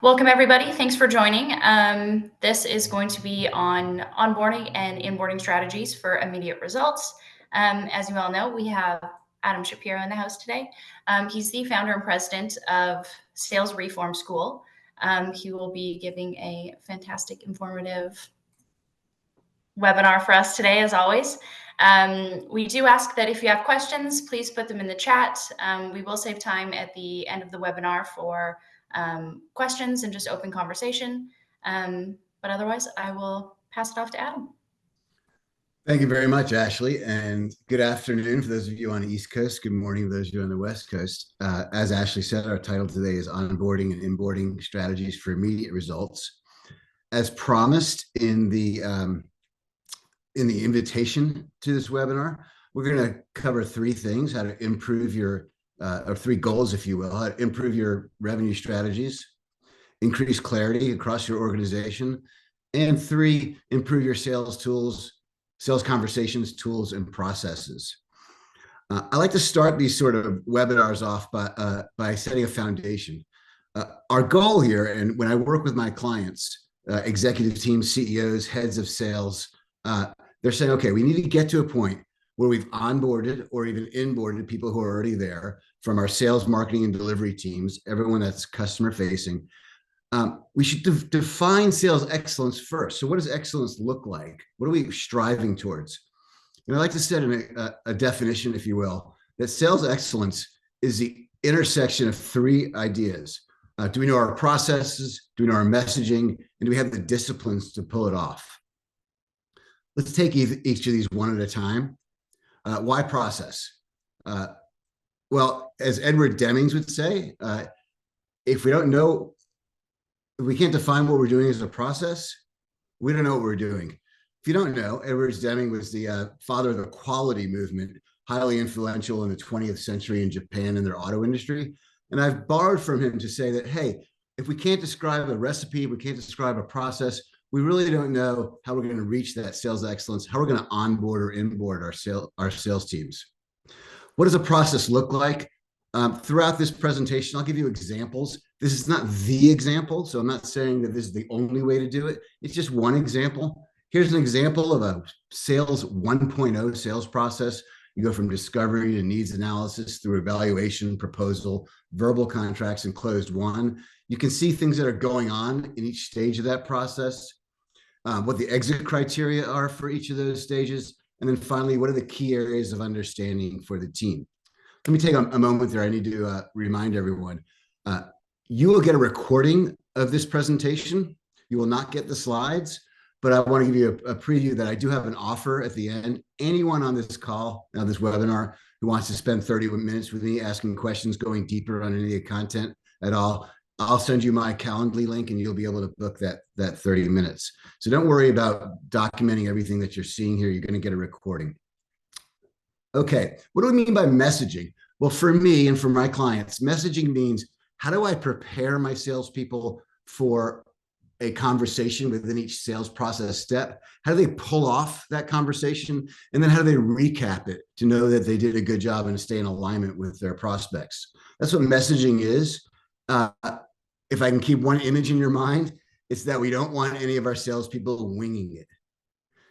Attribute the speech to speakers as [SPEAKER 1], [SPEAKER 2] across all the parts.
[SPEAKER 1] Welcome, everybody. Thanks for joining. This is going to be on onboarding and inboarding strategies for immediate results. As you all know, we have Adam Shapiro in the house today. He's the founder and president of SalesReformSchool. He will be giving a fantastic, informative webinar for us today, as always. We do ask that if you have questions, please put them in the chat. We will save time at the end of the webinar for questions and just open conversation. But otherwise, I will pass it off to Adam.
[SPEAKER 2] Thank you very much, Ashley, and good afternoon for those of you on the East Coast. Good morning for those of you on the West Coast. As Ashley said, our title today is Onboarding and Inboarding Strategies for Immediate Results. As promised in the invitation to this webinar, we're going to cover three things: how to improve your, or three goals, if you will, how to improve your revenue strategies, increase clarity across your organization, and three, improve your sales tools, sales conversations, tools, and processes. I like to start these sort of webinars off by setting a foundation. Our goal here, and when I work with my clients, executive teams, CEOs, heads of sales, they're saying, okay, we need to get to a point where we've onboarded or even inboarded people who are already there from our sales, marketing, and delivery teams, everyone that's customer facing. We should define sales excellence first. So what does excellence look like? What are we striving towards? And I like to set a definition, if you will, that sales excellence is the intersection of three ideas. Do we know our processes? Do we know our messaging? And do we have the disciplines to pull it off? Let's take each of these one at a time. Why process? Well, as Edward Demings would say, if we don't know, if we can't define what we're doing as a process, we don't know what we're doing. If you don't know, Edward Deming was the father of the quality movement, highly influential in the 20th century in Japan in their auto industry. And I've borrowed from him to say that, hey, if we can't describe a recipe, we can't describe a process, we really don't know how we're going to reach that sales excellence, how we're going to onboard or inboard our sales teams. What does a process look like? Throughout this presentation, I'll give you examples. This is not the example, so I'm not saying that this is the only way to do it. It's just one example. Here's an example of a sales 1.0 sales process. You go from discovery to needs analysis through evaluation, proposal, verbal contracts, and closed won. You can see things that are going on in each stage of that process, what the exit criteria are for each of those stages, and then finally, what are the key areas of understanding for the team. Let me take a moment there. I need to remind everyone, you will get a recording of this presentation. You will not get the slides, but I want to give you a preview that I do have an offer at the end. Anyone on this call, on this webinar, who wants to spend 30 minutes with me asking questions, going deeper on any of the content at all, I'll send you my Calendly link and you'll be able to book that 30 minutes. So don't worry about documenting everything that you're seeing here. You're going to get a recording. Okay, what do we mean by messaging? Well, for me and for my clients, messaging means, how do I prepare my salespeople for a conversation within each sales process step? How do they pull off that conversation? And then how do they recap it to know that they did a good job and stay in alignment with their prospects? That's what messaging is. If I can keep one image in your mind, it's that we don't want any of our salespeople winging it.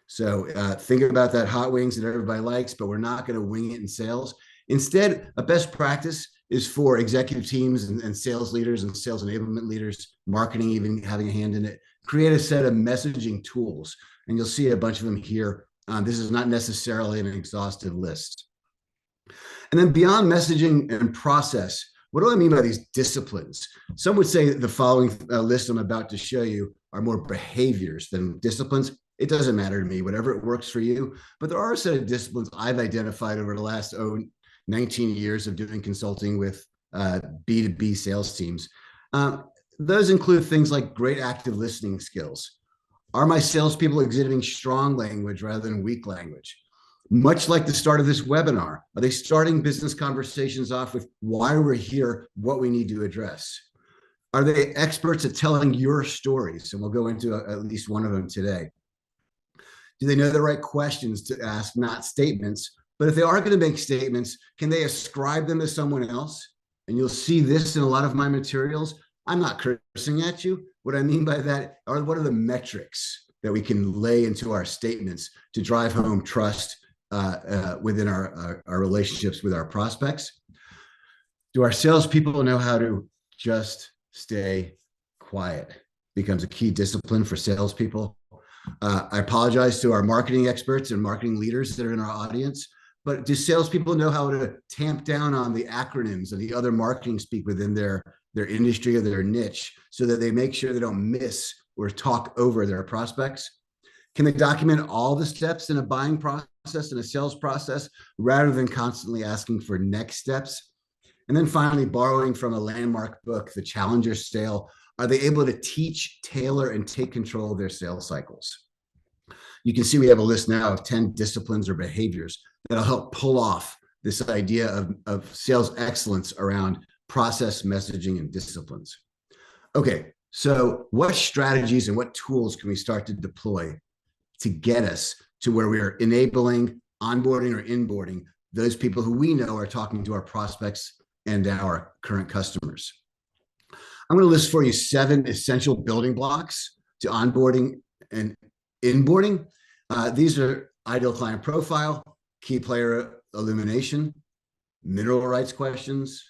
[SPEAKER 2] So think about that hot wings that everybody likes, but we're not going to wing it in sales. Instead, a best practice is for executive teams and sales leaders and sales enablement leaders, marketing even having a hand in it, create a set of messaging tools. And you'll see a bunch of them here. This is not necessarily an exhaustive list. And then beyond messaging and process, what do I mean by these disciplines? Some would say that the following list I'm about to show you are more behaviors than disciplines. It doesn't matter to me, whatever it works for you. But there are a set of disciplines I've identified over the last 19 years of doing consulting with B2B sales teams. Those include things like great active listening skills. Are my salespeople exhibiting strong language rather than weak language? Much like the start of this webinar, are they starting business conversations off with why we're here, what we need to address? Are they experts at telling your stories? And we'll go into at least one of them today. Do they know the right questions to ask, not statements? But if they are going to make statements, can they ascribe them to someone else? And you'll see this in a lot of my materials. I'm not cursing at you. What I mean by that are what are the metrics that we can lay into our statements to drive home trust within our relationships with our prospects? Do our salespeople know how to just stay quiet? Becomes a key discipline for salespeople. I apologize to our marketing experts and marketing leaders that are in our audience, but do salespeople know how to tamp down on the acronyms and the other marketing speak within their industry or their niche so that they make sure they don't miss or talk over their prospects? Can they document all the steps in a buying process and a sales process rather than constantly asking for next steps? And then finally, borrowing from a landmark book, The Challenger Sale, are they able to teach, tailor, and take control of their sales cycles? You can see we have a list now of 10 disciplines or behaviors that'll help pull off this idea of sales excellence around process, messaging, and disciplines. Okay, so what strategies and what tools can we start to deploy to get us to where we are enabling, onboarding, or inboarding those people who we know are talking to our prospects and our current customers? I'm going to list for you 7 essential building blocks to onboarding and inboarding. These are ideal client profile, key player illumination, mineral rights questions,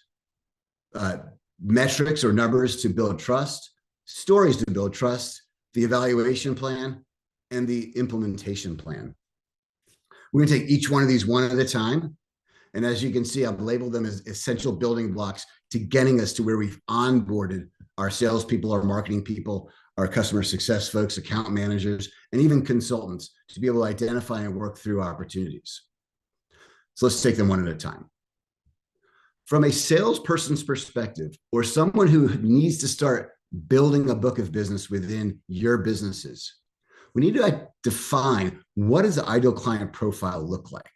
[SPEAKER 2] metrics or numbers to build trust, stories to build trust, the evaluation plan, and the implementation plan. We're going to take each one of these one at a time. And as you can see, I've labeled them as essential building blocks to getting us to where we've onboarded our salespeople, our marketing people, our customer success folks, account managers, and even consultants to be able to identify and work through opportunities. So let's take them one at a time. From a salesperson's perspective, or someone who needs to start building a book of business within your businesses, we need to define what does the ideal client profile look like.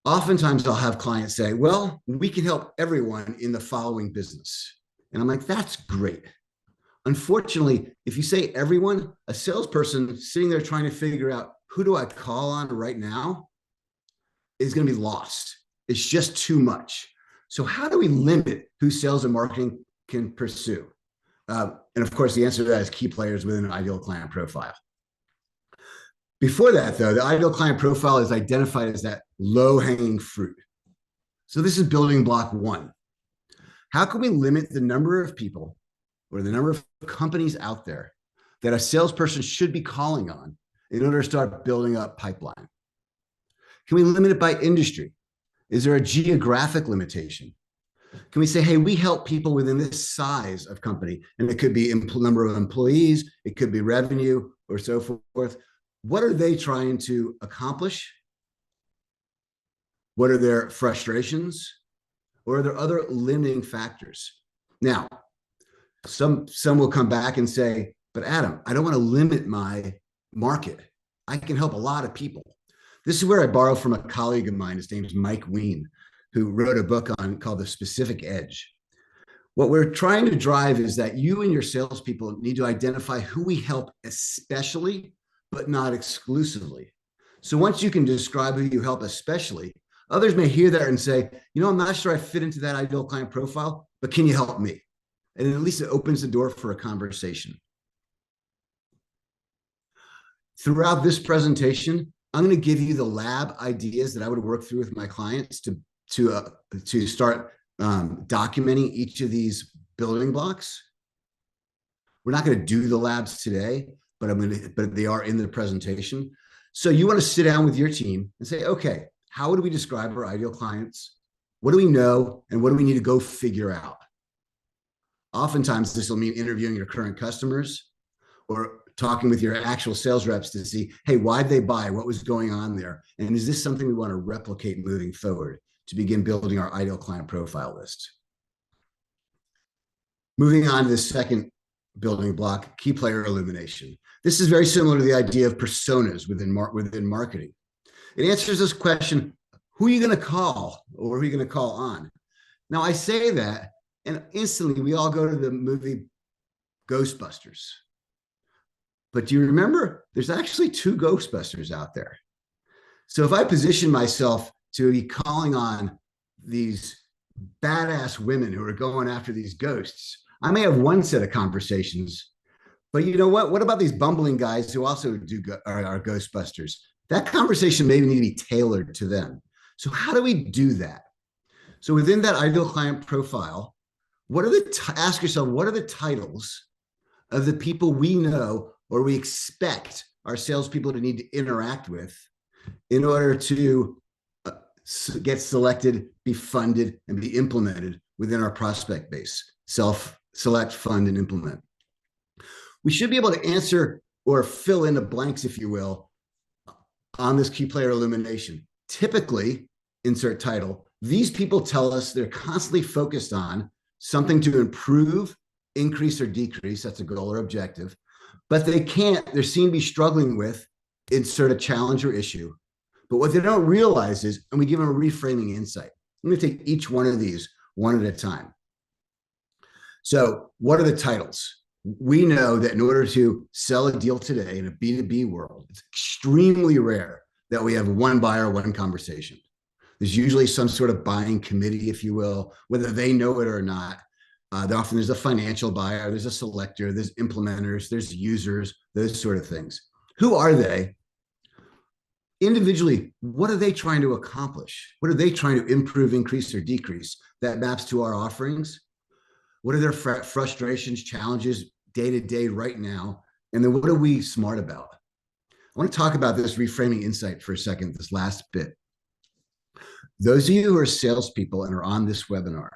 [SPEAKER 2] Oftentimes I'll have clients say, well, we can help everyone in the following business. And I'm like, that's great. Unfortunately, if you say everyone, a salesperson sitting there trying to figure out who do I call on right now is going to be lost. It's just too much. So how do we limit who sales and marketing can pursue? And of course, the answer to that is key players within an ideal client profile. Before that, though, the ideal client profile is identified as that low-hanging fruit. So this is building block 1. How can we limit the number of people or the number of companies out there that a salesperson should be calling on in order to start building up pipeline? Can we limit it by industry? Is there a geographic limitation? Can we say, hey, we help people within this size of company, and it could be number of employees, it could be revenue, or so forth. What are they trying to accomplish? What are their frustrations? Or are there other limiting factors? Now, some will come back and say, but Adam, I don't want to limit my market. I can help a lot of people. This is where I borrow from a colleague of mine. His name is Mike Ween, who wrote a book called The Specific Edge. What we're trying to drive is that you and your salespeople need to identify who we help especially, but not exclusively. So once you can describe who you help especially, others may hear that and say, you know, I'm not sure I fit into that ideal client profile, but can you help me? And at least it opens the door for a conversation. Throughout this presentation, I'm going to give you the lab ideas that I would work through with my clients to start documenting each of these building blocks. We're not going to do the labs today, but they are in the presentation. So you want to sit down with your team and say, okay, how would we describe our ideal clients? What do we know? And what do we need to go figure out? Oftentimes, this will mean interviewing your current customers or talking with your actual sales reps to see, hey, why'd they buy? What was going on there? And is this something we want to replicate moving forward to begin building our ideal client profile list? Moving on to the second building block, key player illumination. This is very similar to the idea of personas within marketing. It answers this question, who are you going to call or who are you going to call on? Now, I say that, and instantly we all go to the movie Ghostbusters. But do you remember? There's actually 2 Ghostbusters out there. So if I position myself to be calling on these badass women who are going after these ghosts. I may have one set of conversations, but you know what? What about these bumbling guys who also are Ghostbusters? That conversation maybe need to be tailored to them. So how do we do that? So within that ideal client profile, ask yourself, what are the titles of the people we know or we expect our salespeople to need to interact with in order to get selected, be funded, and be implemented within our prospect base? Select, fund, and implement. We should be able to answer or fill in the blanks, if you will, on this key player illumination. Typically, insert title, these people tell us they're constantly focused on something to improve, increase, or decrease. That's a goal or objective. But they're seen to be struggling with insert a challenge or issue. But what they don't realize is, and we give them a reframing insight. I'm going to take each one of these one at a time. So what are the titles? We know that in order to sell a deal today in a B2B world, it's extremely rare that we have one buyer, one conversation. There's usually some sort of buying committee, if you will, whether they know it or not. Often there's a financial buyer, there's a selector, there's implementers, there's users, those sort of things. Who are they? Individually, what are they trying to accomplish? What are they trying to improve, increase, or decrease that maps to our offerings? What are their frustrations, challenges day to day right now? And then what are we smart about? I want to talk about this reframing insight for a second, this last bit. Those of you who are salespeople and are on this webinar,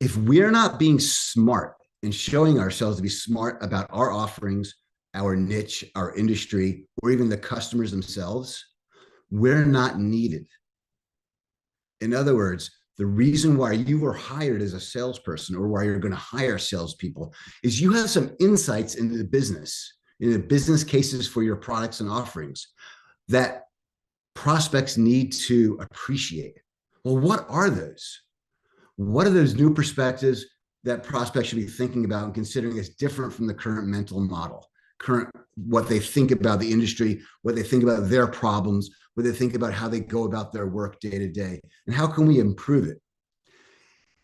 [SPEAKER 2] if we're not being smart and showing ourselves to be smart about our offerings, our niche, our industry, or even the customers themselves, we're not needed. In other words, the reason why you were hired as a salesperson or why you're going to hire salespeople is you have some insights into the business cases for your products and offerings that prospects need to appreciate. Well, what are those? What are those new perspectives that prospects should be thinking about and considering as different from the current mental model, what they think about the industry, what they think about their problems, what they think about how they go about their work day to day, and how can we improve it?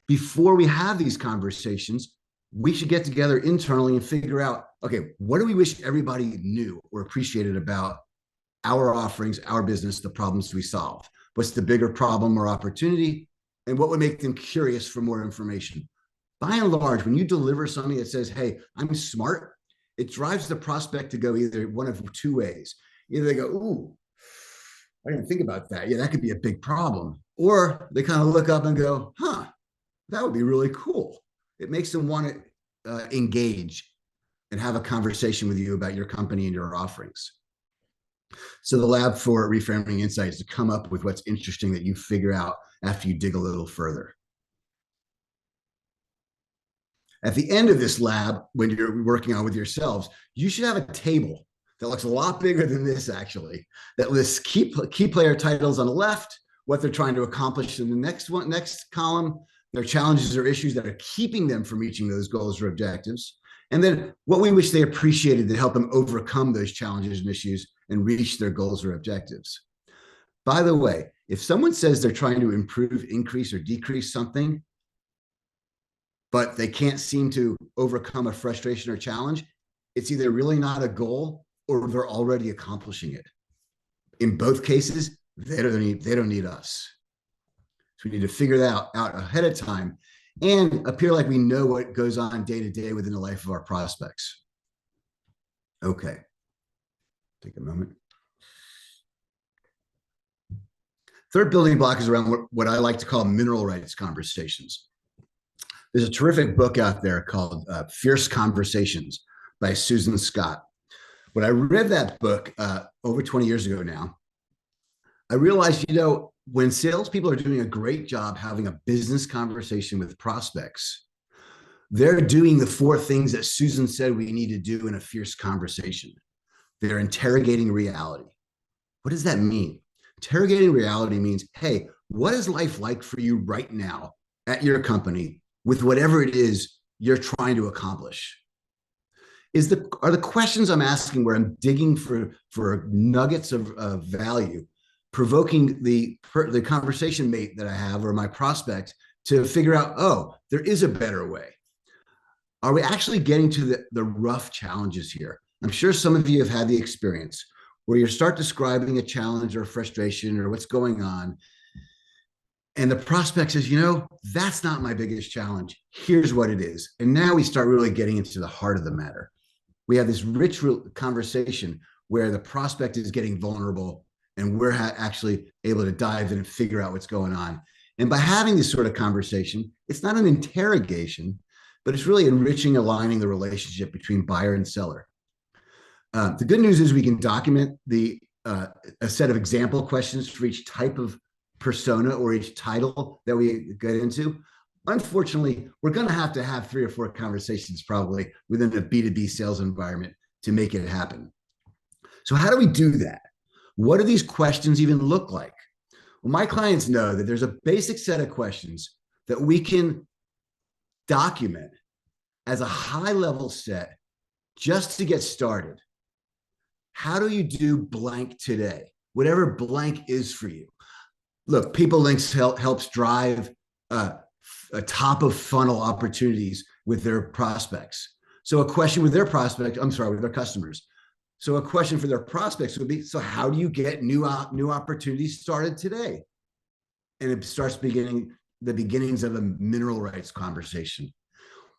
[SPEAKER 2] Before we have these conversations, we should get together internally and figure out, okay, what do we wish everybody knew or appreciated about our offerings, our business, the problems we solve? What's the bigger problem or opportunity? And what would make them curious for more information? By and large, when you deliver something that says, hey, I'm smart, it drives the prospect to go either one of two ways. Either they go, ooh, I didn't think about that. Yeah, that could be a big problem. Or they kind of look up and go, huh, that would be really cool. It makes them want to engage and have a conversation with you about your company and your offerings. So the lab for reframing insights is to come up with what's interesting that you figure out after you dig a little further. At the end of this lab, when you're working on with yourselves, you should have a table that looks a lot bigger than this, actually, that lists key player titles on the left, what they're trying to accomplish in the next column, their challenges or issues that are keeping them from reaching those goals or objectives, and then what we wish they appreciated to help them overcome those challenges and issues and reach their goals or objectives. By the way, if someone says they're trying to improve, increase, or decrease something, but they can't seem to overcome a frustration or challenge, it's either really not a goal or they're already accomplishing it. In both cases, they don't need us. So we need to figure that out ahead of time and appear like we know what goes on day to day within the life of our prospects. Okay, take a moment. Third building block is around what I like to call mineral rights conversations. There's a terrific book out there called Fierce Conversations by Susan Scott. When I read that book over 20 years ago now, I realized, when salespeople are doing a great job having a business conversation with prospects, they're doing the 4 things that Susan said we need to do in a fierce conversation. They're interrogating reality. What does that mean? Interrogating reality means, hey, what is life like for you right now at your company with whatever it is you're trying to accomplish? Are the questions I'm asking where I'm digging for nuggets of value provoking the conversation mate that I have or my prospect to figure out, oh, there is a better way. Are we actually getting to the rough challenges here? I'm sure some of you have had the experience where you start describing a challenge or a frustration or what's going on. And the prospect says, that's not my biggest challenge. Here's what it is. And now we start really getting into the heart of the matter. We have this rich conversation where the prospect is getting vulnerable and we're actually able to dive in and figure out what's going on. And by having this sort of conversation, it's not an interrogation, but it's really enriching, aligning the relationship between buyer and seller. The good news is we can document a set of example questions for each type of persona or each title that we get into. Unfortunately, we're going to have 3 or 4 conversations probably within a B2B sales environment to make it happen. So how do we do that? What do these questions even look like? Well, my clients know that there's a basic set of questions that we can document as a high-level set just to get started. How do you do blank today? Whatever blank is for you. Look, PeopleLinx helps drive a top of funnel opportunities with their prospects. So a question with their with their customers. So a question for their prospects would be, so how do you get new opportunities started today? And it starts the beginnings of a mineral rights conversation.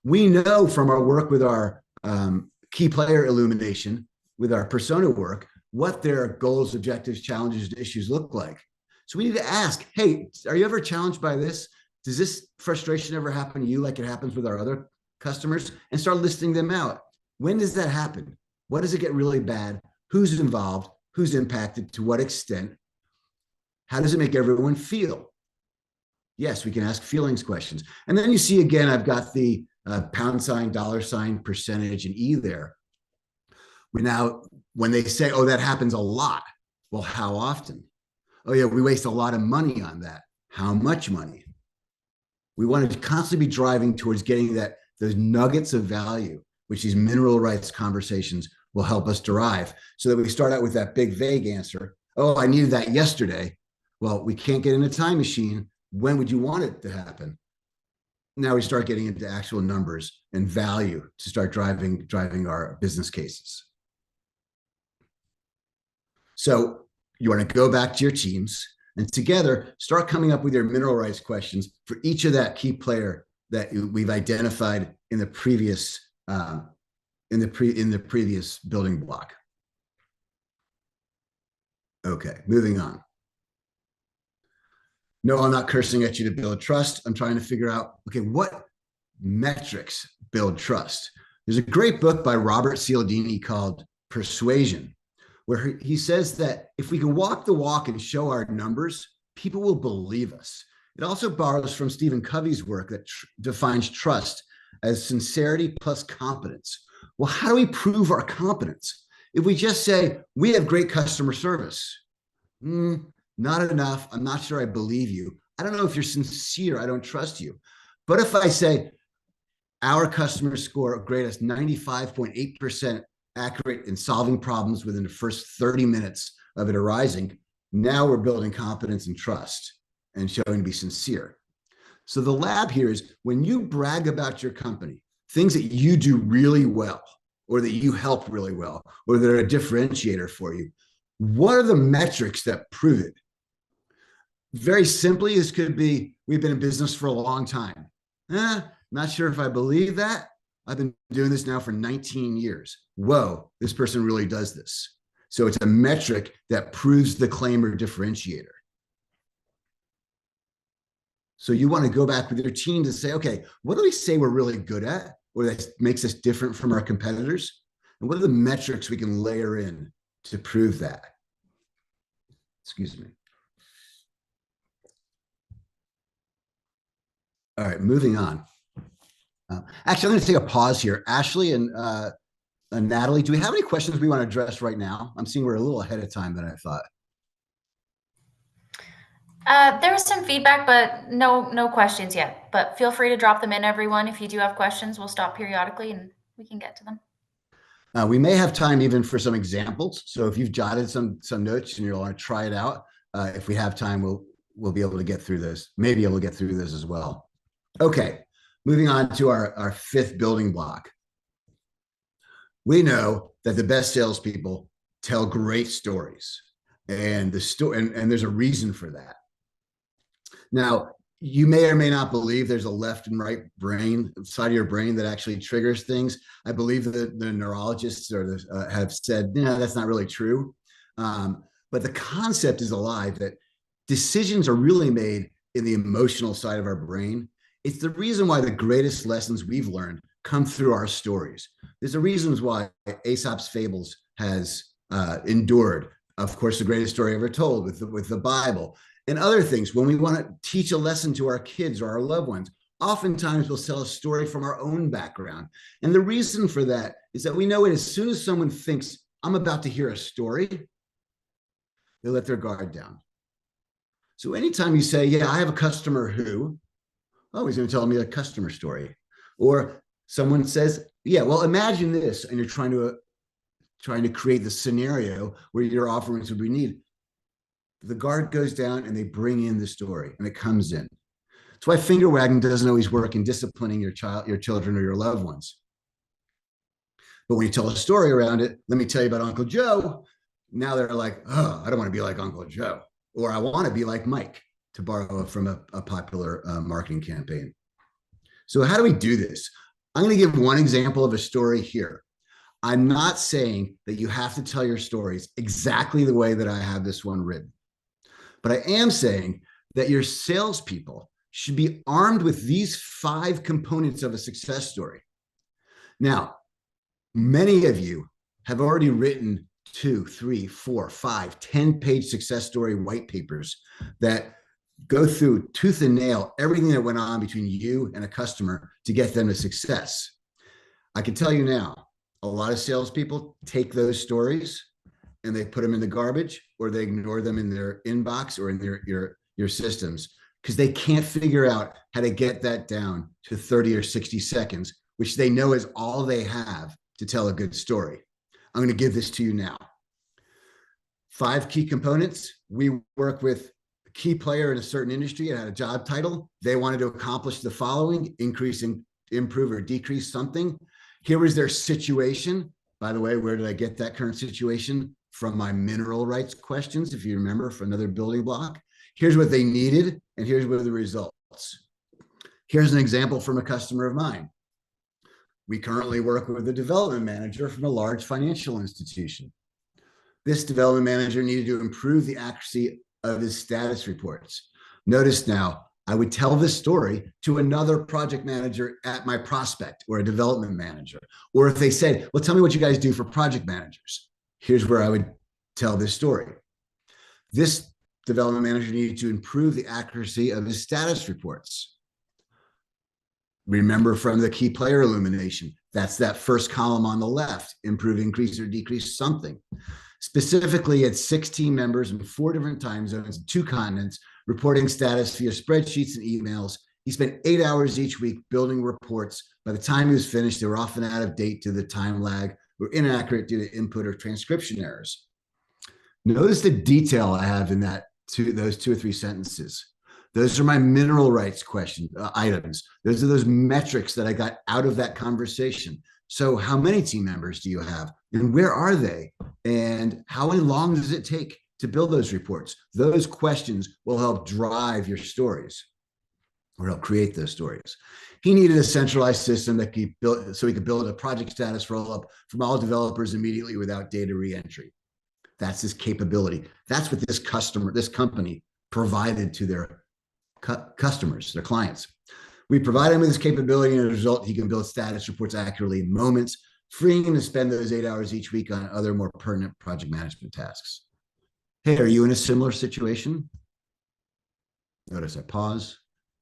[SPEAKER 2] We know from our work with our key player illumination, with our persona work, what their goals, objectives, challenges, issues look like. So we need to ask, hey, are you ever challenged by this? Does this frustration ever happen to you like it happens with our other customers? And start listing them out. When does that happen? What does it get really bad? Who's involved? Who's impacted? To what extent? How does it make everyone feel? Yes, we can ask feelings questions. And then you see, again, I've got the $, percentage, and E there. When they say, oh, that happens a lot. Well, how often? Oh, yeah, we waste a lot of money on that. How much money? We want to constantly be driving towards getting those nuggets of value, which these mineral rights conversations will help us derive, so that we start out with that big, vague answer. Oh, I needed that yesterday. Well, we can't get in a time machine. When would you want it to happen? Now we start getting into actual numbers and value to start driving our business cases. So you want to go back to your teams and together start coming up with your mineral rights questions for each of that key player that we've identified in the previous previous building block. Okay, moving on. No, I'm not cursing at you to build trust. I'm trying to figure out, okay, what metrics build trust? There's a great book by Robert Cialdini called Persuasion, where he says that if we can walk the walk and show our numbers, people will believe us. It also borrows from Stephen Covey's work that defines trust as sincerity plus competence. Well, how do we prove our competence? If we just say, we have great customer service, not enough. I'm not sure I believe you. I don't know if you're sincere. I don't trust you. But if I say, our customer score grade us 95.8% accurate in solving problems within the first 30 minutes of it arising, now we're building competence and trust and showing to be sincere. So the lab here is when you brag about your company, things that you do really well, or that you help really well, or that are a differentiator for you, what are the metrics that prove it? Very simply, this could be, we've been in business for a long time. Not sure if I believe that. I've been doing this now for 19 years. Whoa, this person really does this. So it's a metric that proves the claim or differentiator. So you want to go back with your team to say, okay, what do we say we're really good at, or that makes us different from our competitors? And what are the metrics we can layer in to prove that? Excuse me. All right, moving on. Actually, I'm going to take a pause here. Ashley and Natalie, do we have any questions we want to address right now? I'm seeing we're a little ahead of time than I thought.
[SPEAKER 1] There was some feedback, but no questions yet. But feel free to drop them in, everyone. If you do have questions, we'll stop periodically and we can get to them.
[SPEAKER 2] We may have time even for some examples. So if you've jotted some notes and you want to try it out, if we have time, we'll be able to get through those. Maybe able to get through this as well. Okay, moving on to our fifth building block. We know that the best salespeople tell great stories, and and there's a reason for that. Now, you may or may not believe there's a left and right brain side of your brain that actually triggers things. I believe that the neurologists have said, that's not really true. But the concept is alive that decisions are really made in the emotional side of our brain. It's the reason why the greatest lessons we've learned come through our stories. There's a reason why Aesop's Fables has endured. Of course, the greatest story ever told with the Bible and other things. When we want to teach a lesson to our kids or our loved ones, oftentimes we'll tell a story from our own background. And the reason for that is that we know it as soon as someone thinks, I'm about to hear a story, they let their guard down. So anytime you say, yeah, I have a customer who, he's going to tell me a customer story. Or someone says, yeah, well, imagine this, and you're trying to create the scenario where your offerings would be needed. The guard goes down and they bring in the story and it comes in. That's why finger wagging doesn't always work in disciplining your children or your loved ones. But when you tell a story around it, let me tell you about Uncle Joe. Now they're like, I don't want to be like Uncle Joe, or I want to be like Mike, to borrow from a popular marketing campaign. So how do we do this? I'm going to give one example of a story here. I'm not saying that you have to tell your stories exactly the way that I have this one written. But I am saying that your salespeople should be armed with these 5 components of a success story. Now, many of you have already written 2, 3, 4, 5, 10-page success story white papers that go through tooth and nail everything that went on between you and a customer to get them to success. I can tell you now, a lot of salespeople take those stories and they put them in the garbage, or they ignore them in their inbox or in your systems, because they can't figure out how to get that down to 30 or 60 seconds, which they know is all they have to tell a good story. I'm going to give this to you now. 5 key components. We work with a key player in a certain industry and had a job title. They wanted to accomplish the following: increase, improve, or decrease something. Here was their situation. By the way, where did I get that current situation? From my mineral rights questions, if you remember, for another building block. Here's what they needed, and here's what are the results. Here's an example from a customer of mine. We currently work with a development manager from a large financial institution. This development manager needed to improve the accuracy of his status reports. Notice now, I would tell this story to another project manager at my prospect, or a development manager. Or if they said, well, tell me what you guys do for project managers. Here's where I would tell this story. This development manager needed to improve the accuracy of his status reports. Remember from the key player illumination, that's that first column on the left: improve, increase, or decrease something. Specifically, it's 6 team members in 4 different time zones, 2 continents, reporting status via spreadsheets and emails. He spent 8 hours each week building reports. By the time he was finished, they were often out of date due to the time lag, or inaccurate due to input or transcription errors. Notice the detail I have in those 2 or 3 sentences. Those are my mineral rights items. Those are those metrics that I got out of that conversation. So how many team members do you have? And where are they? And how long does it take to build those reports? Those questions will help drive your stories, or help create those stories. He needed a centralized system that could be built so he could build a project status roll-up from all developers immediately without data re-entry. That's his capability. That's what this company provided to their customers, their clients. We provide him with this capability, and as a result, he can build status reports accurately in moments, freeing him to spend those 8 hours each week on other more pertinent project management tasks. Hey, are you in a similar situation? Notice I pause.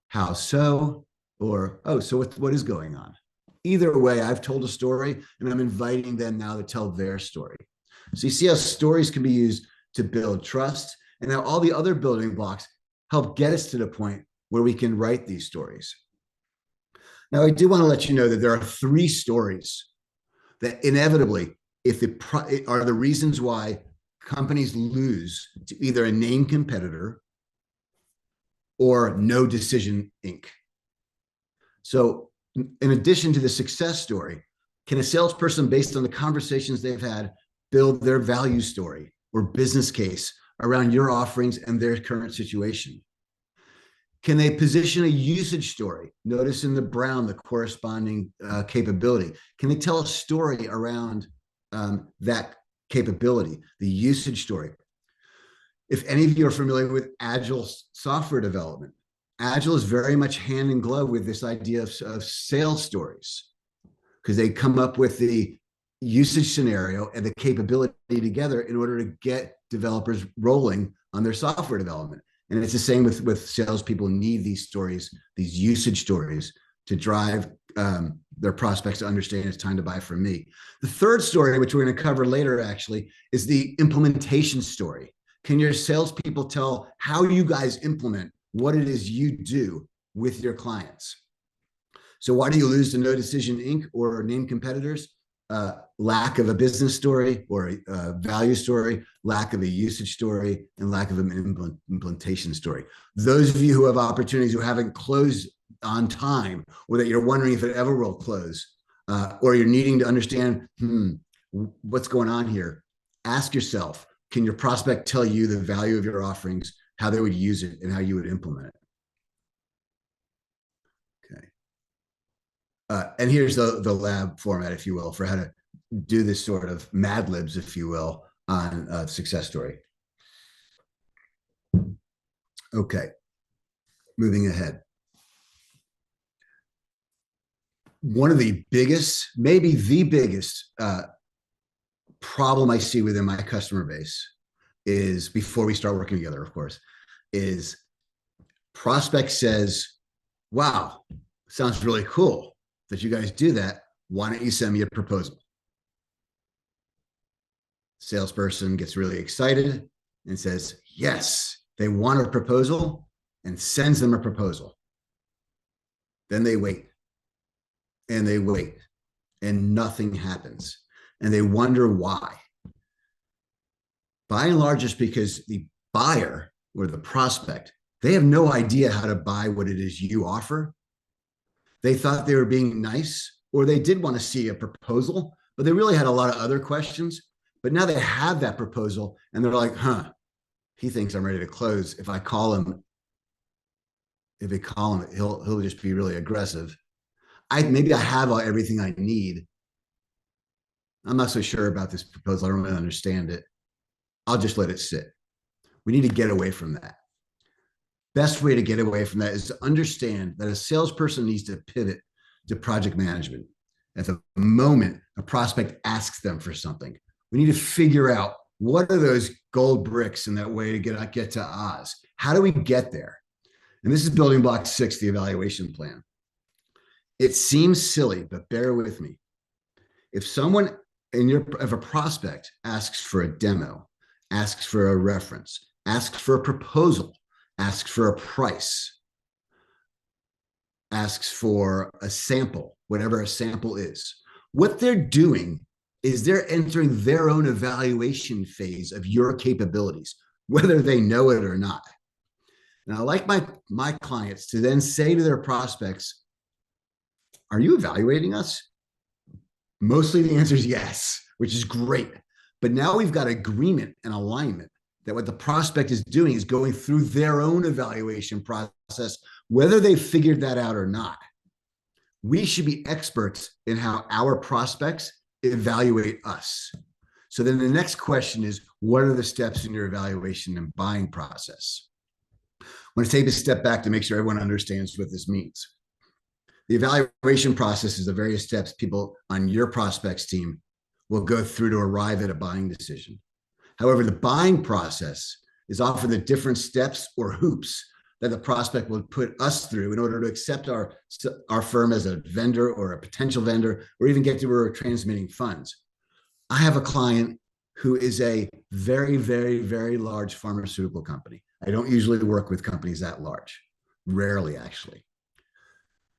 [SPEAKER 2] How so? Or, so what is going on? Either way, I've told a story, and I'm inviting them now to tell their story. So you see how stories can be used to build trust, and how all the other building blocks help get us to the point where we can write these stories. Now, I do want to let you know that there are 3 stories that inevitably, are the reasons why companies lose to either a named competitor or no decision Inc. So in addition to the success story, can a salesperson, based on the conversations they've had, build their value story or business case around your offerings and their current situation? Can they position a usage story? Notice in the brown, the corresponding capability. Can they tell a story around that capability, the usage story? If any of you are familiar with Agile software development, Agile is very much hand in glove with this idea of sales stories, because they come up with the usage scenario and the capability together in order to get developers rolling on their software development. And it's the same with salespeople need these stories, these usage stories, to drive their prospects to understand it's time to buy from me. The third story, which we're going to cover later actually, is the implementation story. Can your salespeople tell how you guys implement what it is you do with your clients? So why do you lose to No Decision Inc. or named competitors? Lack of a business story or a value story, lack of a usage story, and lack of an implementation story. Those of you who have opportunities who haven't closed on time, or that you're wondering if it ever will close, or you're needing to understand, what's going on here, ask yourself, can your prospect tell you the value of your offerings, how they would use it, and how you would implement it? Okay. And here's the lab format, if you will, for how to do this sort of Mad Libs, if you will, on a success story. Okay, moving ahead. One of the biggest, maybe the biggest problem I see within my customer base is, before we start working together, of course, is prospect says, wow, sounds really cool that you guys do that. Why don't you send me a proposal? Salesperson gets really excited and says, yes, they want a proposal, and sends them a proposal. Then they wait and they wait and nothing happens. And they wonder why. By and large, it's because the buyer or the prospect, they have no idea how to buy what it is you offer. They thought they were being nice, or they did want to see a proposal, but they really had a lot of other questions. But now they have that proposal and they're like, he thinks I'm ready to close. If I call him, he'll just be really aggressive. Maybe I have everything I need. I'm not so sure about this proposal. I don't really understand it. I'll just let it sit. We need to get away from that. Best way to get away from that is to understand that a salesperson needs to pivot to project management. At the moment a prospect asks them for something, we need to figure out, what are those gold bricks in that way to get to Oz? How do we get there? And this is building block 6, the evaluation plan. It seems silly, but bear with me. If someone if a prospect asks for a demo, asks for a reference, asks for a proposal, asks for a price, asks for a sample, whatever a sample is, what they're doing is they're entering their own evaluation phase of your capabilities, whether they know it or not. And I like my clients to then say to their prospects, are you evaluating us? Mostly the answer is yes, which is great. But now we've got agreement and alignment that what the prospect is doing is going through their own evaluation process, whether they figured that out or not. We should be experts in how our prospects evaluate us. So then the next question is, what are the steps in your evaluation and buying process? I want to take a step back to make sure everyone understands what this means. The evaluation process is the various steps people on your prospects team will go through to arrive at a buying decision. However, the buying process is often the different steps or hoops that the prospect will put us through in order to accept our firm as a vendor or a potential vendor, or even get to where we're transmitting funds. I have a client who is a very, very, very large pharmaceutical company. I don't usually work with companies that large, rarely actually.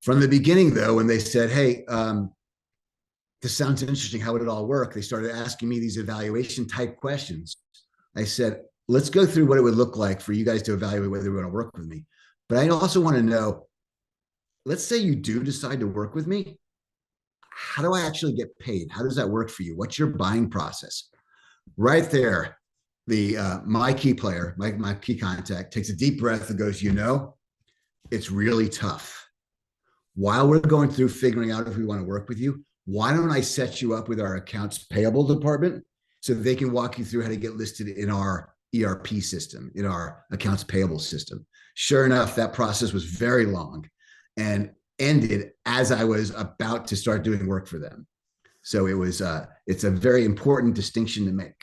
[SPEAKER 2] From the beginning, though, when they said, hey, this sounds interesting, how would it all work? They started asking me these evaluation type questions. I said, let's go through what it would look like for you guys to evaluate whether you want to work with me. But I also want to know, let's say you do decide to work with me. How do I actually get paid? How does that work for you? What's your buying process? Right there, my key player, my key contact takes a deep breath and goes, it's really tough. While we're going through figuring out if we want to work with you, why don't I set you up with our accounts payable department so they can walk you through how to get listed in our ERP system, in our accounts payable system. Sure enough, that process was very long and ended as I was about to start doing work for them. So it's a very important distinction to make.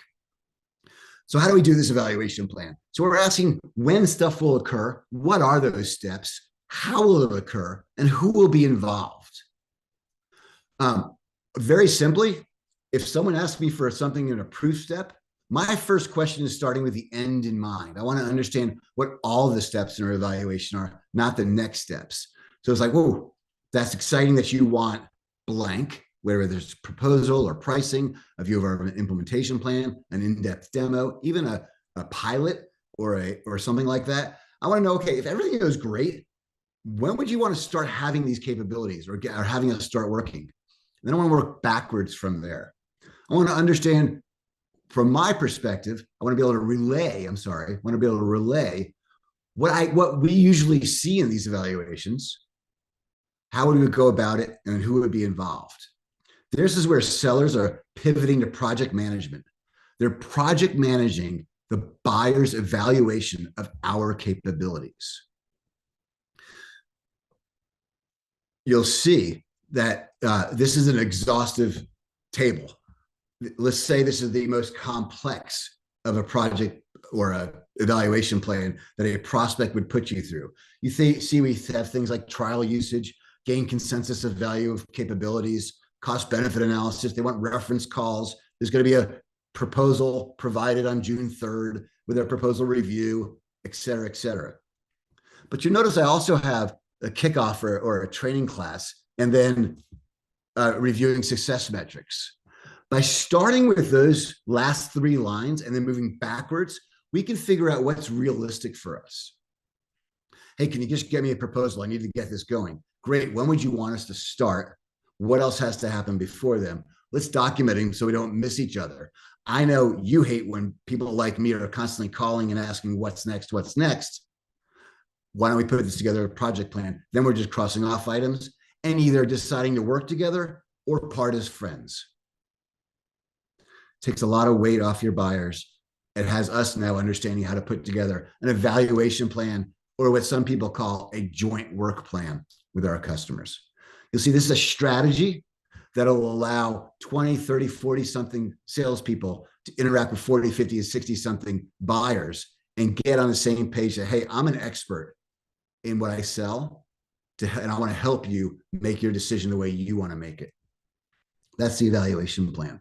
[SPEAKER 2] So how do we do this evaluation plan? So we're asking when stuff will occur, what are those steps, how will it occur, and who will be involved? Very simply, if someone asks me for something in a proof step, my first question is starting with the end in mind. I want to understand what all the steps in our evaluation are, not the next steps. So it's like, whoa, that's exciting that you want blank, whether there's proposal or pricing, a view of our implementation plan, an in-depth demo, even a pilot or something like that. I want to know, okay, if everything goes great, when would you want to start having these capabilities or having us start working? And then I want to work backwards from there. I want to understand, from my perspective, I want to be able to relay what we usually see in these evaluations. How would we go about it, and who would be involved? This is where sellers are pivoting to project management. They're project managing the buyer's evaluation of our capabilities. You'll see that this is an exhaustive table. Let's say this is the most complex of a project or a evaluation plan that a prospect would put you through. You see we have things like trial usage, gain consensus of value of capabilities, cost benefit analysis. They want reference calls. There's going to be a proposal provided on June 3rd with a proposal review, et cetera, et cetera. But you notice I also have a kickoff or a training class, and then reviewing success metrics. By starting with those last 3 lines and then moving backwards, we can figure out what's realistic for us. Hey, can you just get me a proposal? I need to get this going. Great. When would you want us to start? What else has to happen before them? Let's document them so we don't miss each other. I know you hate when people like me are constantly calling and asking what's next, what's next. Why don't we put this together, a project plan? Then we're just crossing off items and either deciding to work together or part as friends. It takes a lot of weight off your buyers. It has us now understanding how to put together an evaluation plan, or what some people call a joint work plan with our customers. You'll see this is a strategy that'll allow 20, 30, 40 something salespeople to interact with 40, 50, and 60 something buyers and get on the same page that, hey, I'm an expert in what I sell, and I want to help you make your decision the way you want to make it. That's the evaluation plan.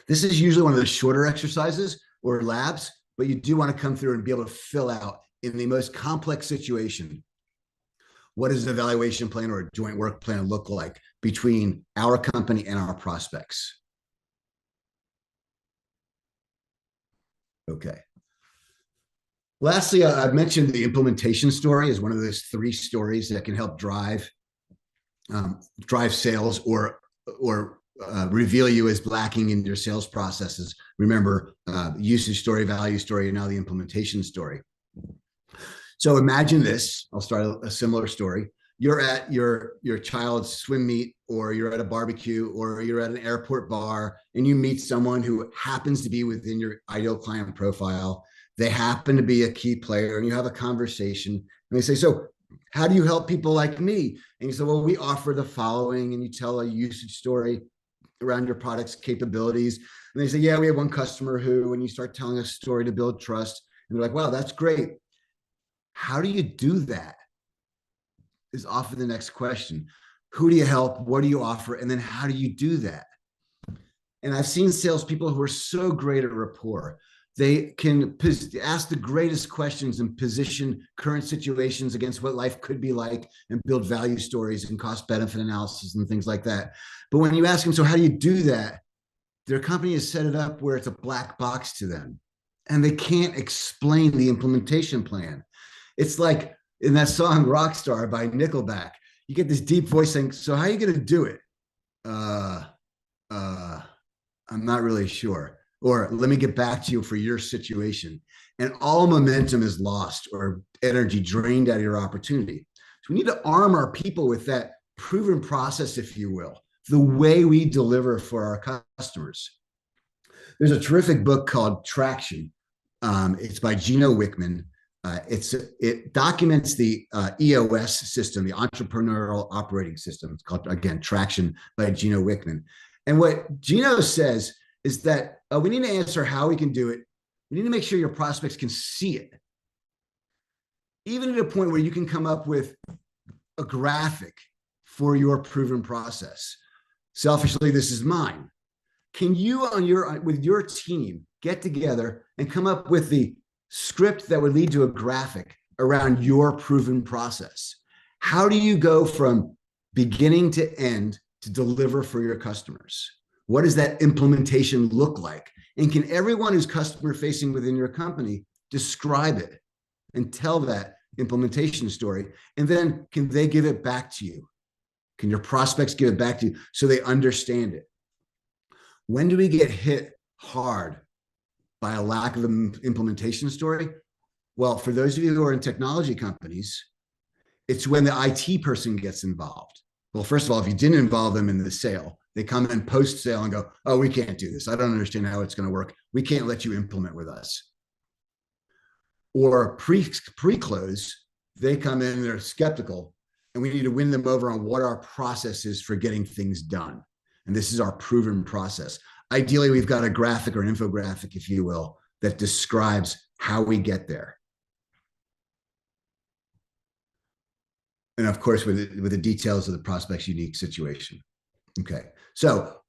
[SPEAKER 2] This is usually one of the shorter exercises or labs, but you do want to come through and be able to fill out in the most complex situation. What does an evaluation plan or a joint work plan look like between our company and our prospects? Okay. Lastly, I've mentioned the implementation story as one of those 3 stories that can help drive sales or reveal you as lacking in your sales processes. Remember, usage story, value story, and now the implementation story. So imagine this. I'll start a similar story. You're at your child's swim meet, or you're at a barbecue, or you're at an airport bar, and you meet someone who happens to be within your ideal client profile. They happen to be a key player, and you have a conversation, and they say, so how do you help people like me? And you say, well, we offer the following, and you tell a usage story around your product's capabilities. And they say, yeah, we have one customer who, and you start telling a story to build trust. And they're like, wow, that's great. How do you do that? Is often the next question. Who do you help? What do you offer? And then how do you do that? And I've seen salespeople who are so great at rapport. They can ask the greatest questions and position current situations against what life could be like and build value stories and cost benefit analysis and things like that. But when you ask them, so how do you do that? their company has set it up where it's a black box to them and they can't explain the implementation plan. It's like in that song Rockstar by Nickelback, you get this deep voice saying, so how are you going to do it? Uh, uh, I'm not really sure. Or let me get back to you for your situation. And all momentum is lost or energy drained out of your opportunity. So we need to arm our people with that proven process, if you will, the way we deliver for our customers. There's a terrific book called Traction. It's by Gino Wickman. It documents the EOS system, the entrepreneurial operating system. It's called, again, Traction by Gino Wickman. And what Gino says is that we need to answer how we can do it. We need to make sure your prospects can see it, even at a point where you can come up with a graphic for your proven process. Selfishly, this is mine. Can you, with your team, get together and come up with the script that would lead to a graphic around your proven process? How do you go from beginning to end to deliver for your customers? What does that implementation look like? And can everyone who's customer facing within your company describe it and tell that implementation story? And then can they give it back to you? Can your prospects give it back to you so they understand it? When do we get hit hard by a lack of an implementation story? Well, for those of you who are in technology companies, it's when the IT person gets involved. Well, first of all, if you didn't involve them in the sale, they come in post-sale and go, oh, we can't do this. I don't understand how it's going to work. We can't let you implement with us. Or pre-close, they come in and they're skeptical, and we need to win them over on what our process is for getting things done. And this is our proven process. Ideally, we've got a graphic or an infographic, if you will, that describes how we get there. And of course, with the details of the prospect's unique situation. Okay, so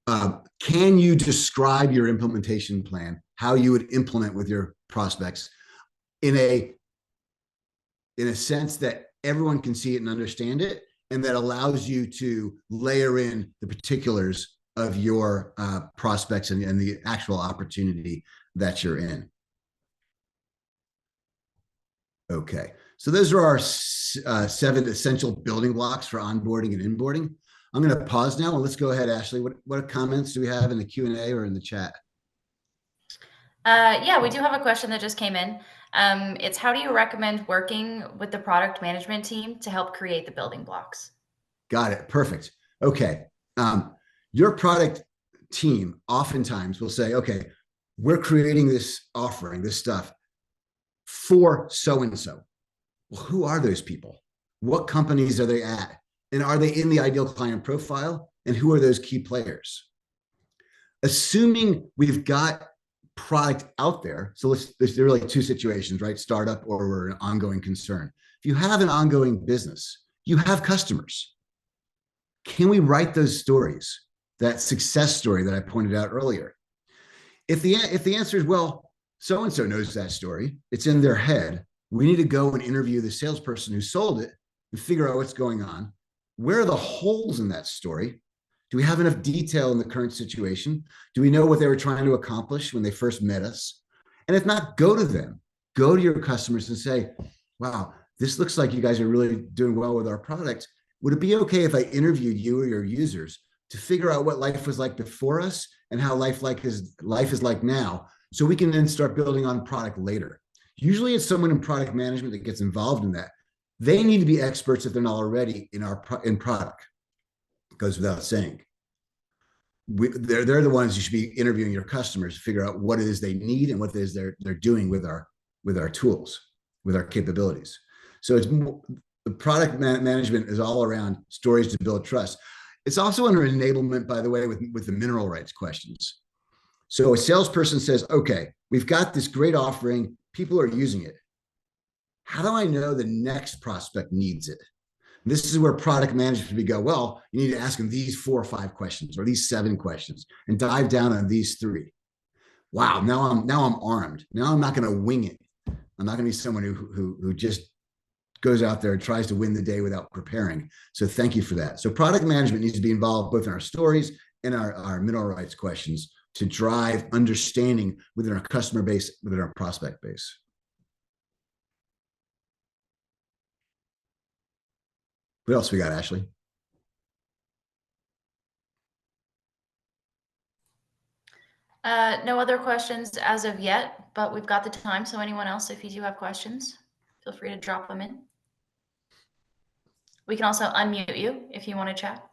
[SPEAKER 2] can you describe your implementation plan, how you would implement with your prospects in a sense that everyone can see it and understand it, and that allows you to layer in the particulars of your prospects and the actual opportunity that you're in. Okay, so those are our 7 essential building blocks for onboarding and inboarding. I'm going to pause now and let's go ahead, Ashley. What comments do we have in the Q&A or in the chat?
[SPEAKER 1] Yeah, we do have a question that just came in. It's how do you recommend working with the product management team to help create the building blocks?
[SPEAKER 2] Got it. Perfect. Okay. Your product team oftentimes will say, okay, we're creating this offering, this stuff for so-and-so. Well, who are those people? What companies are they at? And are they in the ideal client profile? And who are those key players? Assuming we've got product out there, so there's really 2 situations, right? Startup or we're an ongoing concern. If you have an ongoing business, you have customers. Can we write those stories? That success story that I pointed out earlier. If the answer is, well, so-and-so knows that story, it's in their head, we need to go and interview the salesperson who sold it and figure out what's going on. Where are the holes in that story? Do we have enough detail in the current situation? Do we know what they were trying to accomplish when they first met us? And if not, go to them. Go to your customers and say, wow, this looks like you guys are really doing well with our product. Would it be okay if I interviewed you or your users to figure out what life was like before us and how life is like now, so we can then start building on product later? Usually it's someone in product management that gets involved in that. They need to be experts if they're not already in product. It goes without saying. They're the ones you should be interviewing your customers to figure out what it is they need and what it is they're doing with our tools, with our capabilities. So it's the product management is all around stories to build trust. It's also under enablement, by the way, with the mineral rights questions. So a salesperson says, okay, we've got this great offering, people are using it. How do I know the next prospect needs it? This is where product management would go, well, you need to ask them these 4 or 5 questions or these 7 questions and dive down on these 3. Wow, now I'm armed. Now I'm not going to wing it. I'm not going to be someone who just goes out there and tries to win the day without preparing. So thank you for that. So product management needs to be involved both in our stories and our mineral rights questions to drive understanding within our customer base, within our prospect base. What else we got, Ashley?
[SPEAKER 1] No other questions as of yet, but we've got the time. So anyone else, if you do have questions, feel free to drop them in. We can also unmute you if you want to chat.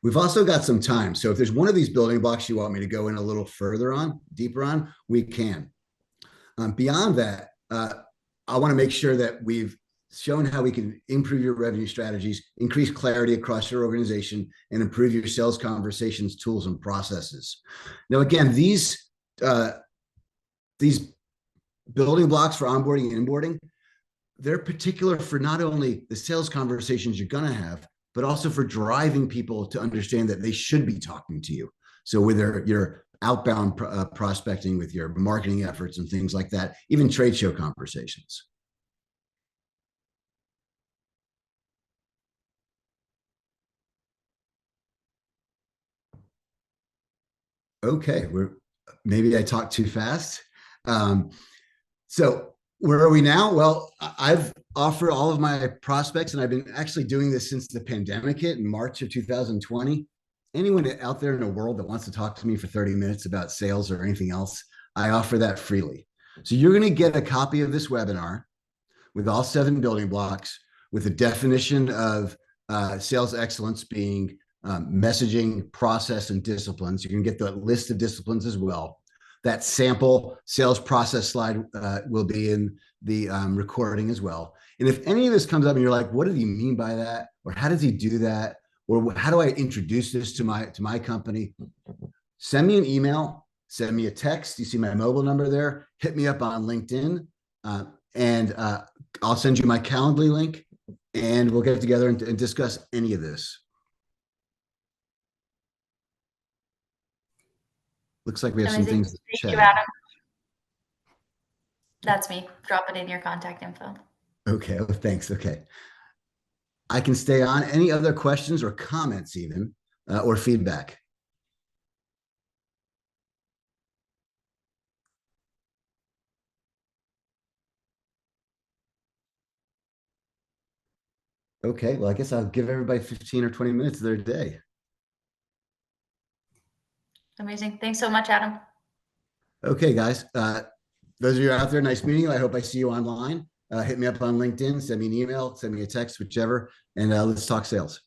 [SPEAKER 2] We've also got some time. So if there's one of these building blocks you want me to go in a little further on, deeper on, we can. Beyond that, I want to make sure that we've shown how we can improve your revenue strategies, increase clarity across your organization, and improve your sales conversations, tools, and processes. Now, again, these building blocks for onboarding and inboarding, they're particular for not only the sales conversations you're going to have, but also for driving people to understand that they should be talking to you. So whether you're outbound prospecting with your marketing efforts and things like that, even trade show conversations. Okay, maybe I talked too fast. So where are we now? Well, I've offered all of my prospects, and I've been actually doing this since the pandemic hit in March of 2020. Anyone out there in the world that wants to talk to me for 30 minutes about sales or anything else, I offer that freely. So you're going to get a copy of this webinar with all 7 building blocks, with a definition of sales excellence being messaging, process, and disciplines. You can get the list of disciplines as well. That sample sales process slide will be in the recording as well. And if any of this comes up and you're like, what did he mean by that? Or how does he do that? Or how do I introduce this to my company? Send me an email, send me a text. You see my mobile number there. Hit me up on LinkedIn, and I'll send you my Calendly link, and we'll get together and discuss any of this. Looks like we have some things to chat.
[SPEAKER 1] Thank you, Adam. That's me. Drop it in your contact info.
[SPEAKER 2] Okay, well, thanks. Okay. I can stay on. Any other questions or comments even, or feedback? Okay, well, I guess I'll give everybody 15 or 20 minutes of their day.
[SPEAKER 1] Amazing. Thanks so much, Adam.
[SPEAKER 2] Okay, guys. Those of you out there, nice meeting you. I hope I see you online. Hit me up on LinkedIn, send me an email, send me a text, whichever, and let's talk sales.